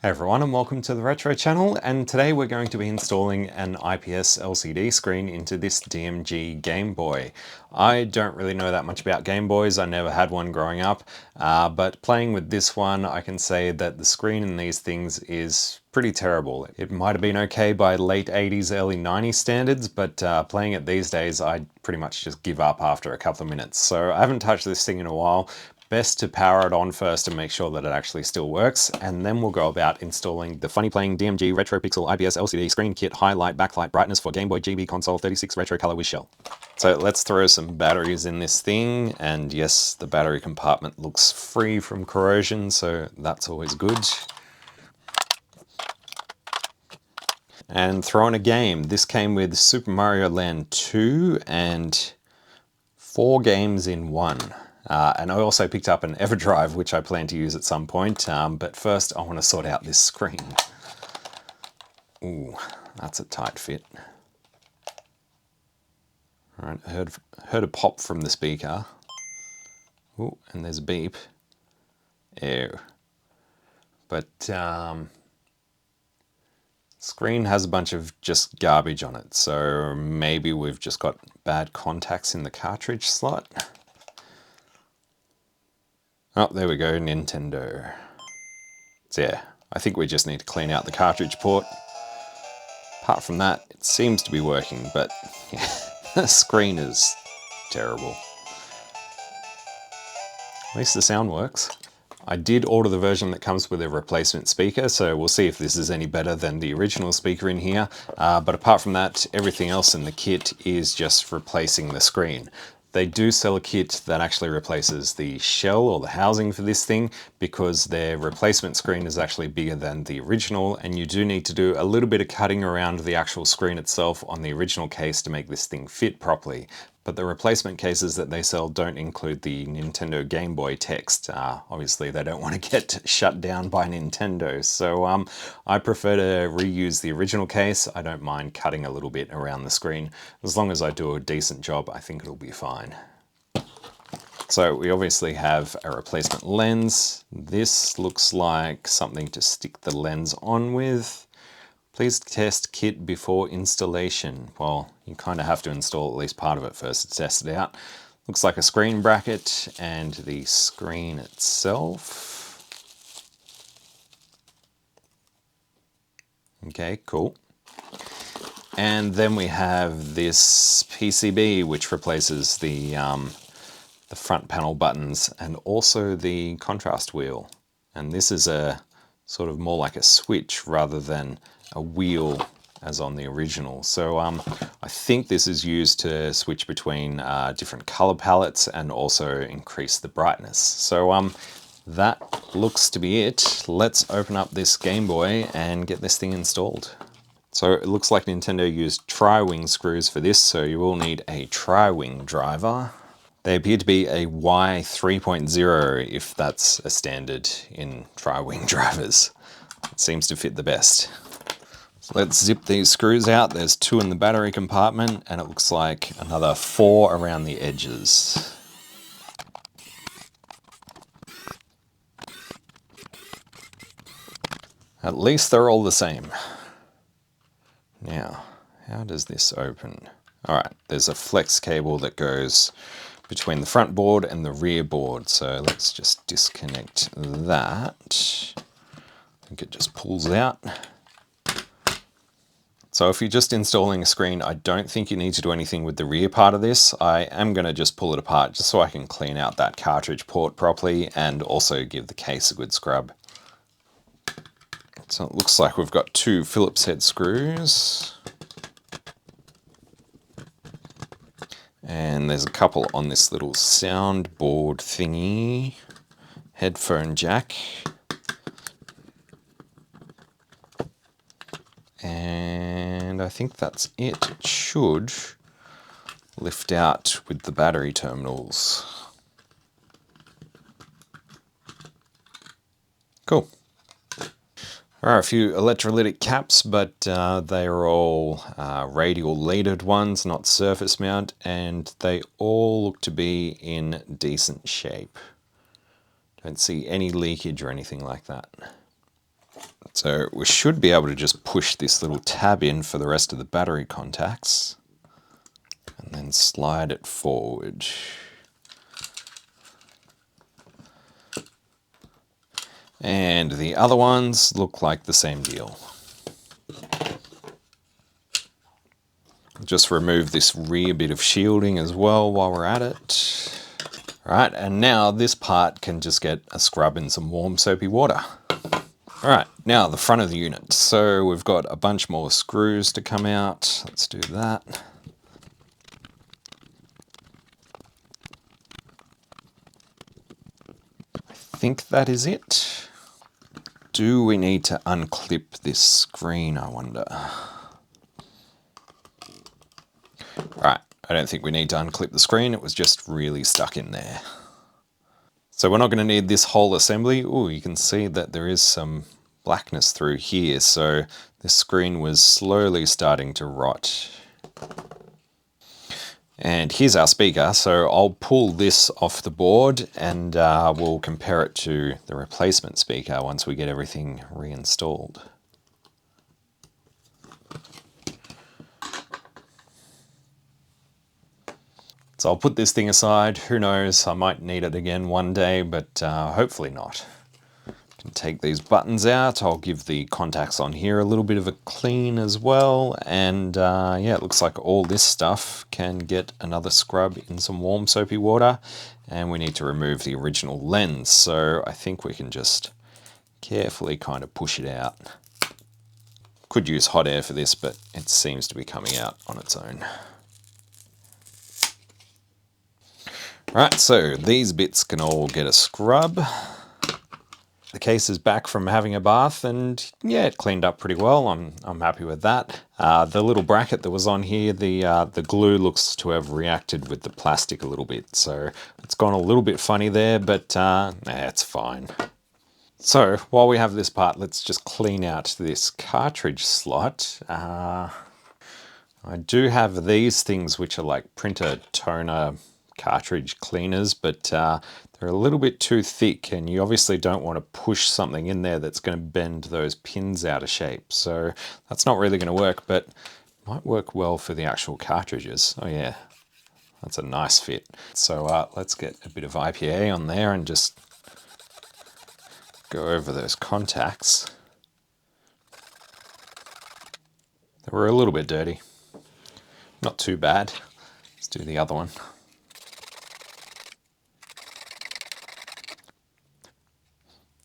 Hey everyone, and welcome to the Retro channel, and today we're going to be installing an IPS LCD screen into this DMG GameBoy. I don't really know that much about Game Boys, I never had one growing up, but playing with this one I can say that the screen in these things is pretty terrible. It might have been okay by late 80s, early 90s standards, but playing it these days I'd pretty much just give up after a couple of minutes. So I haven't touched this thing in a while. Best to power it on first and make sure that it actually still works, and then we'll go about installing the Funnyplaying DMG Retro Pixel IPS LCD Screen Kit Highlight Backlight Brightness for Game Boy GB Console 36 Retro Color with Shell. So let's throw some batteries in this thing, and yes, the battery compartment looks free from corrosion, so that's always good. And throw in a game. This came with Super Mario Land 2 and 4 games in one. And I also picked up an EverDrive, which I plan to use at some point, but first I want to sort out this screen. Ooh, that's a tight fit. All right, heard a pop from the speaker. Ooh, and there's a beep. Ew. But screen has a bunch of just garbage on it, so maybe we've just got bad contacts in the cartridge slot. Oh, there we go, Nintendo. So yeah, I think we just need to clean out the cartridge port. Apart from that, it seems to be working, but yeah, the screen is terrible. At least the sound works. I did order the version that comes with a replacement speaker, so we'll see if this is any better than the original speaker in here. But apart from that, everything else in the kit is just replacing the screen. They do sell a kit that actually replaces the shell or the housing for this thing, because their replacement screen is actually bigger than the original, and you do need to do a little bit of cutting around the actual screen itself on the original case to make this thing fit properly. But the replacement cases that they sell don't include the Nintendo Game Boy text. Obviously they don't want to get shut down by Nintendo, so I prefer to reuse the original case. I don't mind cutting a little bit around the screen. As long as I do a decent job, I think it'll be fine. So we obviously have a replacement lens. This looks like something to stick the lens on with. Please test kit before installation. Well, you kind of have to install at least part of it first to test it out. Looks like a screen bracket and the screen itself. Okay, cool. And then we have this PCB, which replaces the front panel buttons and also the contrast wheel. And this is a sort of more like a switch rather than a wheel as on the original. So I think this is used to switch between different color palettes and also increase the brightness. So that looks to be it. Let's open up this Game Boy and get this thing installed. So it looks like Nintendo used tri-wing screws for this, so you will need a tri-wing driver. They appear to be a Y3.0 if that's a standard in tri-wing drivers. It seems to fit the best. So let's zip these screws out. There's 2 in the battery compartment, and it looks like another 4 around the edges. At least they're all the same. Now, how does this open? All right, there's a flex cable that goes between the front board and the rear board. So let's just disconnect that. I think it just pulls out. So if you're just installing a screen, I don't think you need to do anything with the rear part of this. I am going to just pull it apart just so I can clean out that cartridge port properly and also give the case a good scrub. So it looks like we've got 2 Phillips head screws. And there's a couple on this little soundboard thingy, headphone jack. And I think that's it. It should lift out with the battery terminals. Cool. There are a few electrolytic caps, but they are all radial leaded ones, not surface mount, and they all look to be in decent shape. Don't see any leakage or anything like that. So we should be able to just push this little tab in for the rest of the battery contacts and then slide it forward. And the other ones look like the same deal. Just remove this rear bit of shielding as well while we're at it. Right, and now this part can just get a scrub in some warm soapy water. Alright, now the front of the unit. So we've got a bunch more screws to come out. Let's do that. I think that is it. Do we need to unclip this screen, I wonder? Right, I don't think we need to unclip the screen. It was just really stuck in there. So we're not going to need this whole assembly. Oh, you can see that there is some blackness through here. So the screen was slowly starting to rot. And here's our speaker. So I'll pull this off the board and we'll compare it to the replacement speaker once we get everything reinstalled. So I'll put this thing aside. Who knows, I might need it again one day, but hopefully not. Can take these buttons out. I'll give the contacts on here a little bit of a clean as well. And yeah, it looks like all this stuff can get another scrub in some warm soapy water. And we need to remove the original lens. So I think we can just carefully kind of push it out. Could use hot air for this, but it seems to be coming out on its own. Right, so these bits can all get a scrub. The case is back from having a bath and yeah, it cleaned up pretty well. I'm happy with that. The little bracket that was on here, the glue looks to have reacted with the plastic a little bit. So it's gone a little bit funny there, but it's fine. So while we have this part, let's just clean out this cartridge slot. I do have these things which are like printer toner cartridge cleaners, but they're a little bit too thick and you obviously don't want to push something in there that's going to bend those pins out of shape. So that's not really going to work, but might work well for the actual cartridges. Oh yeah, that's a nice fit. So let's get a bit of IPA on there and just go over those contacts. They were a little bit dirty. Not too bad. Let's do the other one.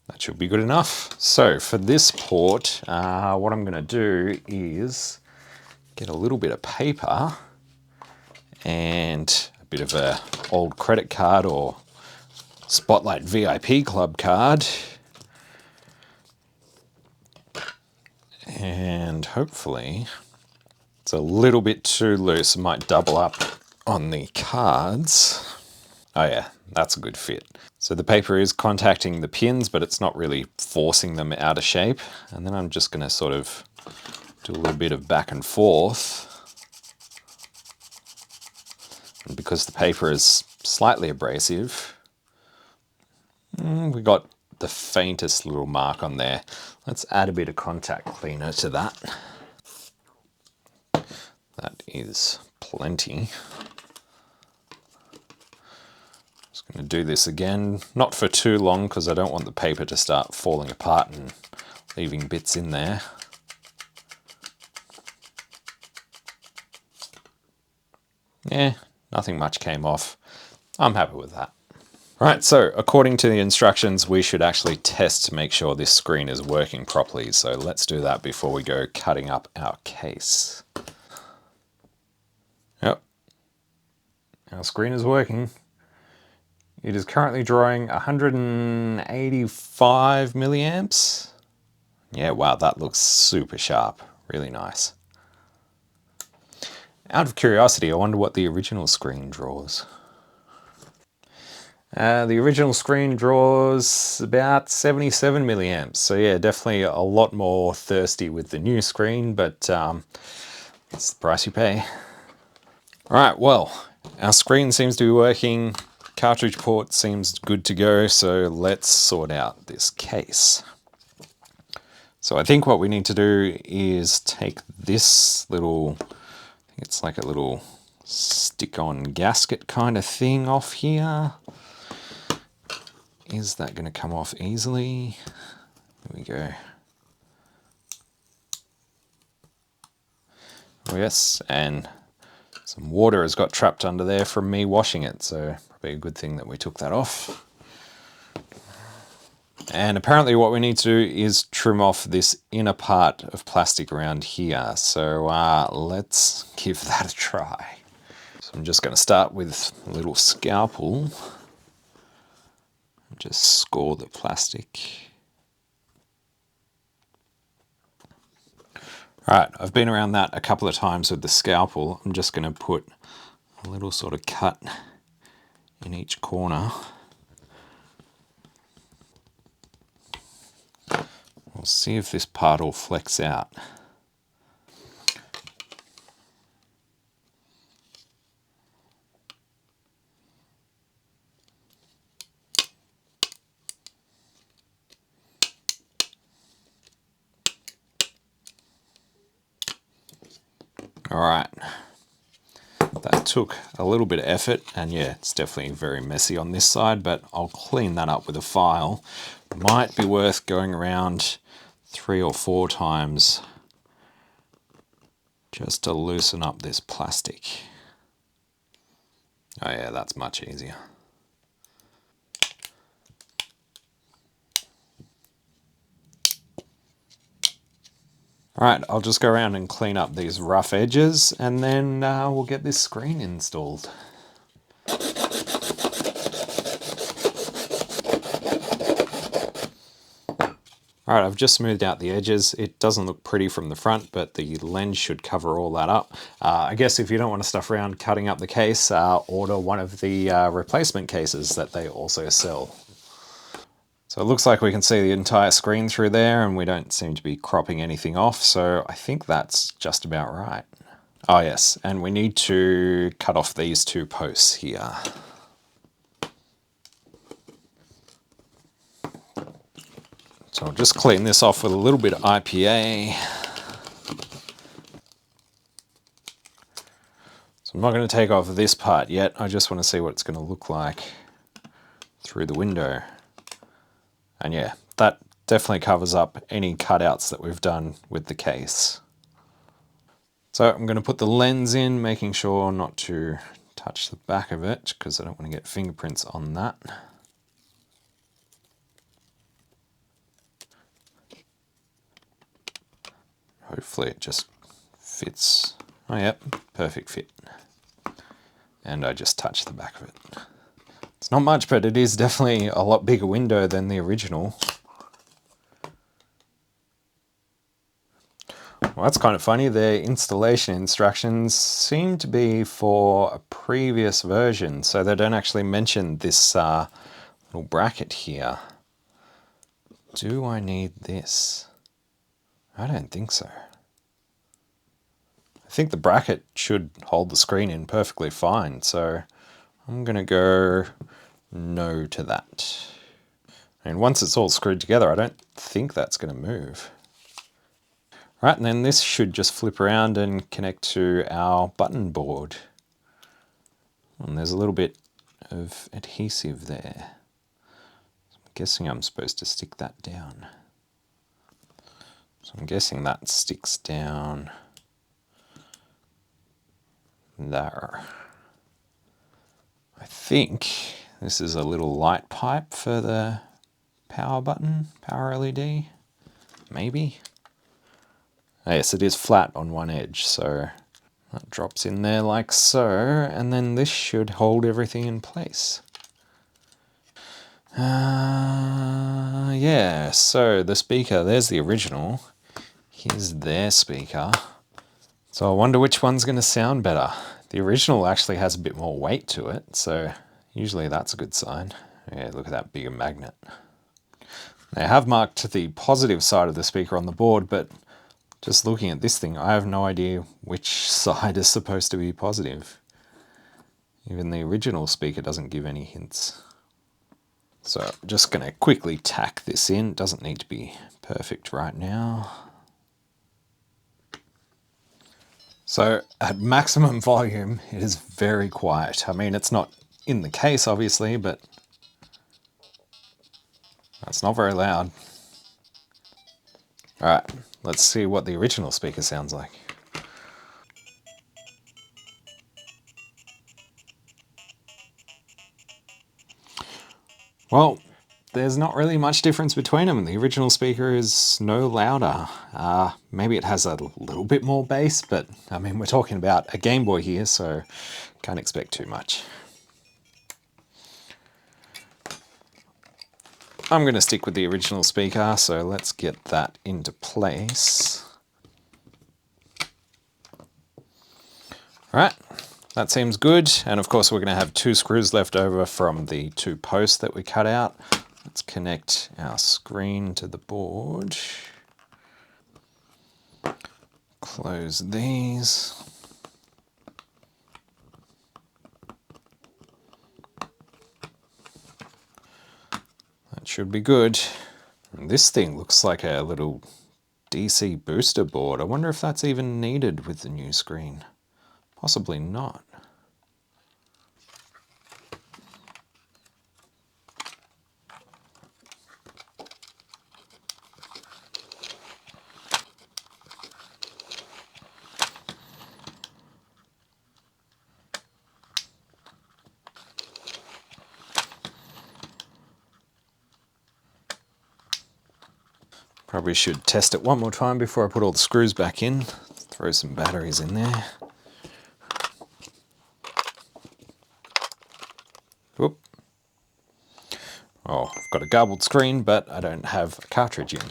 That should be good enough. So for this port, what I'm going to do is get a little bit of paper and a bit of an old credit card or Spotlight VIP Club card. And hopefully it's a little bit too loose. It might double up on the cards. Oh yeah, that's a good fit. So the paper is contacting the pins, but it's not really forcing them out of shape. And then I'm just going to sort of do a little bit of back and forth. And because the paper is slightly abrasive, we got the faintest little mark on there. Let's add a bit of contact cleaner to that. That is plenty. Just going to do this again, not for too long because I don't want the paper to start falling apart and leaving bits in there. Yeah, nothing much came off. I'm happy with that. Right, so according to the instructions, we should actually test to make sure this screen is working properly. So let's do that before we go cutting up our case. Yep, our screen is working. It is currently drawing 185 milliamps. Yeah, wow, that looks super sharp. Really nice. Out of curiosity, I wonder what the original screen draws. The original screen draws about 77 milliamps. So yeah, definitely a lot more thirsty with the new screen, but that's the price you pay. All right, well, our screen seems to be working. Cartridge port seems good to go, so let's sort out this case. So I think what we need to do is take this little, I think it's like a little stick-on gasket kind of thing off here. Is that going to come off easily? There we go. Oh yes, and some water has got trapped under there from me washing it, so probably a good thing that we took that off. And apparently what we need to do is trim off this inner part of plastic around here. So let's give that a try. So I'm just going to start with a little scalpel and just score the plastic. Alright, I've been around that a couple of times with the scalpel. I'm just going to put a little sort of cut in each corner. We'll see if this part will flex out. Alright, that took a little bit of effort, and yeah, it's definitely very messy on this side, but I'll clean that up with a file. Might be worth going around 3 or 4 times just to loosen up this plastic. Oh yeah, that's much easier. Alright, I'll just go around and clean up these rough edges, and then we'll get this screen installed. Alright, I've just smoothed out the edges. It doesn't look pretty from the front, but the lens should cover all that up. I guess if you don't want to stuff around cutting up the case, order one of the replacement cases that they also sell. So it looks like we can see the entire screen through there, and we don't seem to be cropping anything off, so I think that's just about right. Oh yes, and we need to cut off these 2 posts here. So I'll just clean this off with a little bit of IPA. So I'm not going to take off this part yet, I just want to see what it's going to look like through the window. And yeah, that definitely covers up any cutouts that we've done with the case. So I'm going to put the lens in, making sure not to touch the back of it, because I don't want to get fingerprints on that. Hopefully it just fits. Oh yep, perfect fit. And I just touched the back of it. It's not much, but it is definitely a lot bigger window than the original. Well, that's kind of funny. The installation instructions seem to be for a previous version, so they don't actually mention this little bracket here. Do I need this? I don't think so. I think the bracket should hold the screen in perfectly fine, so I'm going to go no to that. And once it's all screwed together, I don't think that's going to move. Right, and then this should just flip around and connect to our button board. And there's a little bit of adhesive there. So I'm guessing I'm supposed to stick that down. So I'm guessing that sticks down there. I think this is a little light pipe for the power button, power LED, maybe. Oh, yes, it is flat on one edge, so that drops in there like so, and then this should hold everything in place. Yeah, so the speaker, there's the original. Here's their speaker. So I wonder which one's going to sound better. The original actually has a bit more weight to it, so usually that's a good sign. Yeah, look at that bigger magnet. They have marked the positive side of the speaker on the board, but just looking at this thing, I have no idea which side is supposed to be positive. Even the original speaker doesn't give any hints. So I'm just going to quickly tack this in. It doesn't need to be perfect right now. So at maximum volume, it is very quiet. I mean, it's not in the case, obviously, but it's not very loud. All right, let's see what the original speaker sounds like. Well, there's not really much difference between them. The original speaker is no louder. Maybe it has a little bit more bass, but I mean, we're talking about a Game Boy here, so can't expect too much. I'm going to stick with the original speaker, so let's get that into place. All right, that seems good. And of course, we're going to have 2 screws left over from the 2 posts that we cut out. Let's connect our screen to the board. Close these. That should be good. And this thing looks like a little DC booster board. I wonder if that's even needed with the new screen. Possibly not. Probably should test it one more time before I put all the screws back in. Throw some batteries in there. Whoop. Oh, I've got a garbled screen, but I don't have a cartridge in.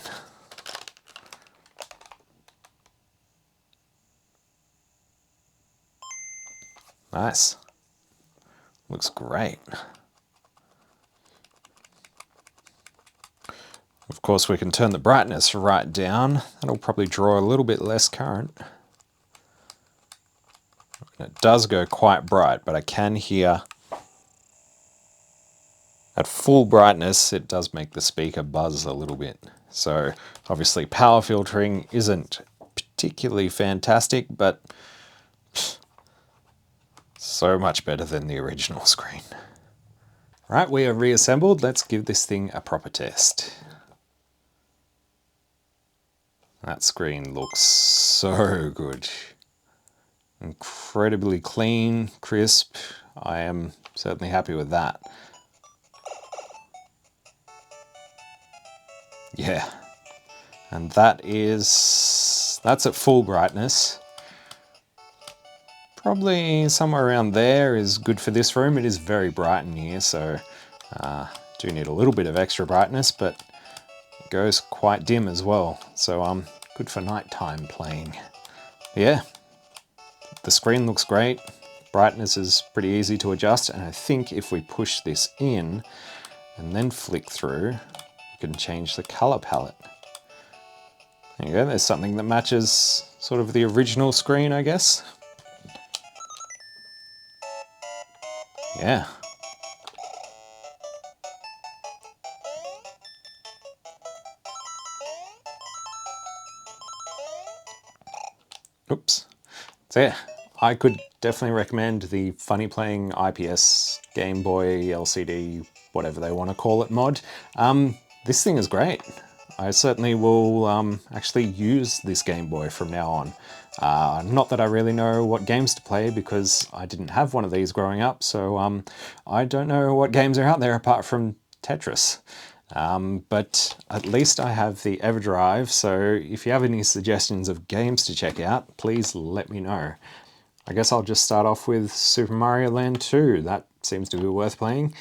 Nice. Looks great. Of course, we can turn the brightness right down. That'll probably draw a little bit less current. It does go quite bright, but I can hear at full brightness, it does make the speaker buzz a little bit. So obviously power filtering isn't particularly fantastic, but so much better than the original screen. Right, we are reassembled. Let's give this thing a proper test. That screen looks so good. Incredibly clean, crisp. I am certainly happy with that. Yeah, and that's at full brightness. Probably somewhere around there is good for this room. It is very bright in here, so do need a little bit of extra brightness, but it goes quite dim as well. So good for nighttime playing. Yeah, the screen looks great. Brightness is pretty easy to adjust, and I think if we push this in and then flick through, we can change the color palette. There you go, there's something that matches sort of the original screen, I guess. Yeah. Oops. So yeah, I could definitely recommend the Funnyplaying IPS Game Boy LCD, whatever they want to call it, mod. This thing is great. I certainly will actually use this Game Boy from now on. Not that I really know what games to play because I didn't have one of these growing up, so I don't know what games are out there apart from Tetris. But at least I have the EverDrive, so if you have any suggestions of games to check out, please let me know. I guess I'll just start off with Super Mario Land 2. That seems to be worth playing.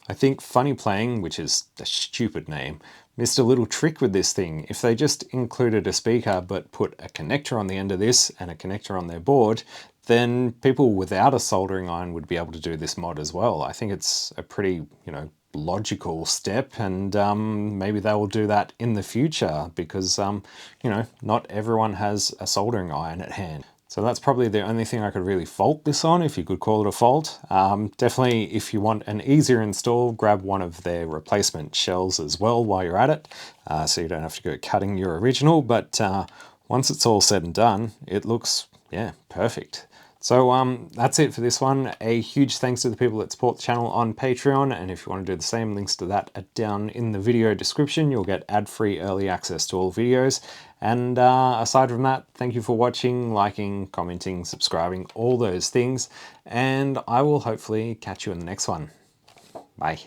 I think Funnyplaying, which is a stupid name, missed a little trick with this thing. If they just included a speaker but put a connector on the end of this and a connector on their board, then people without a soldering iron would be able to do this mod as well. I think it's a pretty, logical step, and maybe they will do that in the future because, not everyone has a soldering iron at hand. So that's probably the only thing I could really fault this on, if you could call it a fault. Definitely, if you want an easier install, grab one of their replacement shells as well while you're at it, so you don't have to go cutting your original. But once it's all said and done, it looks, yeah, perfect. So that's it for this one. A huge thanks to the people that support the channel on Patreon, and if you want to do the same, links to that are down in the video description. You'll get ad-free early access to all videos. And aside from that, thank you for watching, liking, commenting, subscribing, all those things, and I will hopefully catch you in the next one. Bye.